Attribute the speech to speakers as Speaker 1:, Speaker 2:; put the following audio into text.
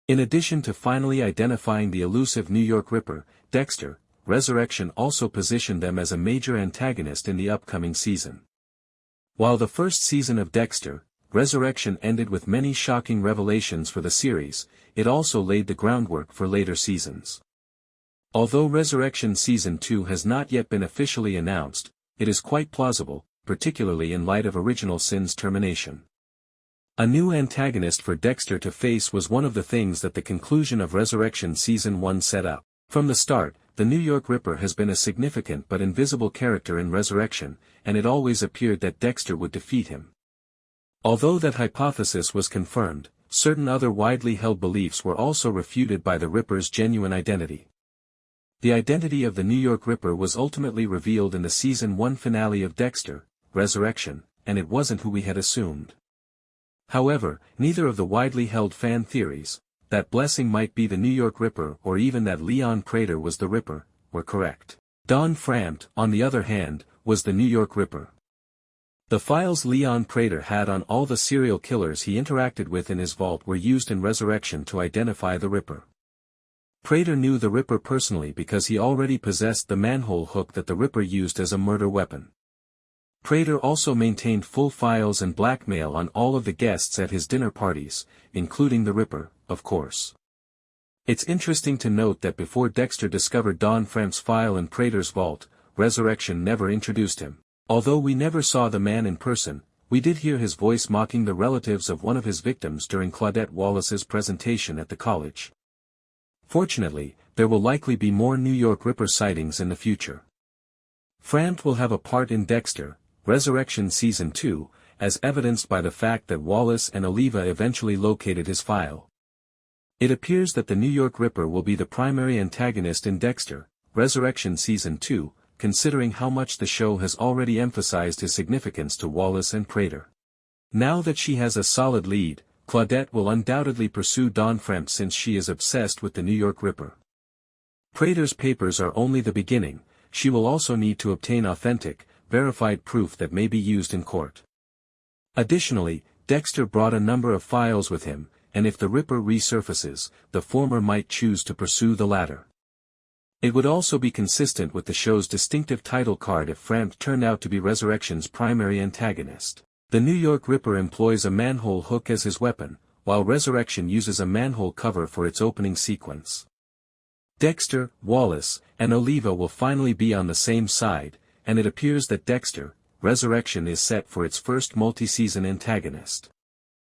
Speaker 1: In addition to finally identifying the elusive New York Ripper, Dexter, Resurrection also positioned them as a major antagonist in the upcoming season. While the first season of Dexter, Resurrection ended with many shocking revelations for the series, it also laid the groundwork for later seasons. Although Resurrection Season 2 has not yet been officially announced, it is quite plausible, particularly in light of original Sin's termination. A new antagonist for Dexter to face was one of the things that the conclusion of Resurrection Season 1 set up. From the start, the New York Ripper has been a significant but invisible character in Resurrection, and it always appeared that Dexter would defeat him. Although that hypothesis was confirmed, certain other widely held beliefs were also refuted by the Ripper's genuine identity. The identity of the New York Ripper was ultimately revealed in the Season 1 finale of Dexter, Resurrection, and it wasn't who we had assumed. However, neither of the widely held fan theories, that Blessing might be the New York Ripper or even that Leon Prater was the Ripper, were correct. Don Frampton, on the other hand, was the New York Ripper. The files Leon Prater had on all the serial killers he interacted with in his vault were used in Resurrection to identify the Ripper. Prater knew the Ripper personally because he already possessed the manhole hook that the Ripper used as a murder weapon. Prater also maintained full files and blackmail on all of the guests at his dinner parties, including the Ripper, of course. It's interesting to note that before Dexter discovered Don Frampton's file in Prater's vault, Resurrection never introduced him. Although we never saw the man in person, we did hear his voice mocking the relatives of one of his victims during Claudette Wallace's presentation at the college. Fortunately, there will likely be more New York Ripper sightings in the future. Frampton will have a part in Dexter, Resurrection Season 2, as evidenced by the fact that Wallace and Oliva eventually located his file. It appears that the New York Ripper will be the primary antagonist in Dexter, Resurrection Season 2, considering how much the show has already emphasized his significance to Wallace and Prater. Now that she has a solid lead, Claudette will undoubtedly pursue Don Frampton since she is obsessed with the New York Ripper. Prater's papers are only the beginning, she will also need to obtain authentic, verified proof that may be used in court. Additionally, Dexter brought a number of files with him, and if the Ripper resurfaces, the former might choose to pursue the latter. It would also be consistent with the show's distinctive title card if Frampton turned out to be Resurrection's primary antagonist. The New York Ripper employs a manhole hook as his weapon, while Resurrection uses a manhole cover for its opening sequence. Dexter, Wallace, and Oliva will finally be on the same side, and it appears that Dexter, Resurrection is set for its first multi-season antagonist.